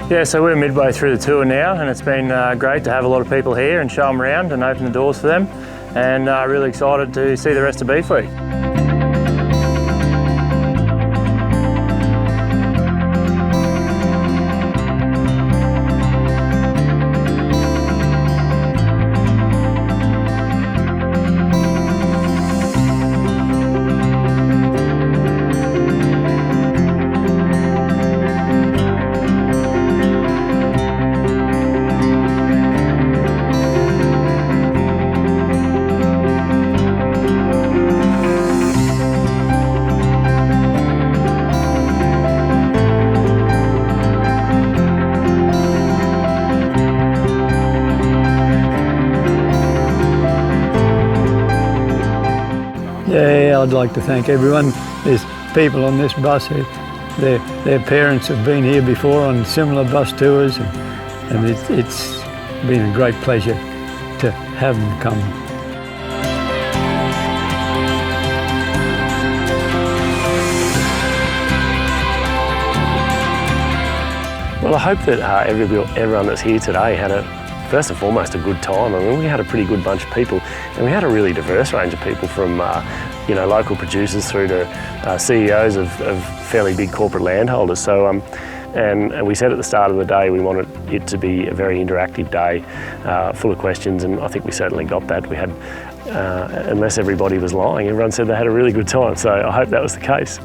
Yeah, so we're midway through the tour now, and it's been great to have a lot of people here and show them around and open the doors for them, and really excited to see the rest of Beef Week. Yeah, I'd like to thank everyone. There's people on this bus who their parents have been here before on similar bus tours, and it's been a great pleasure to have them come. Well, I hope that everyone that's here today had first and foremost, a good time. I mean, we had a pretty good bunch of people, and we had a really diverse range of people from, local producers through to CEOs of fairly big corporate landholders. So, and we said at the start of the day we wanted it to be a very interactive day, full of questions, and I think we certainly got that. We had, unless everybody was lying, everyone said they had a really good time. So I hope that was the case.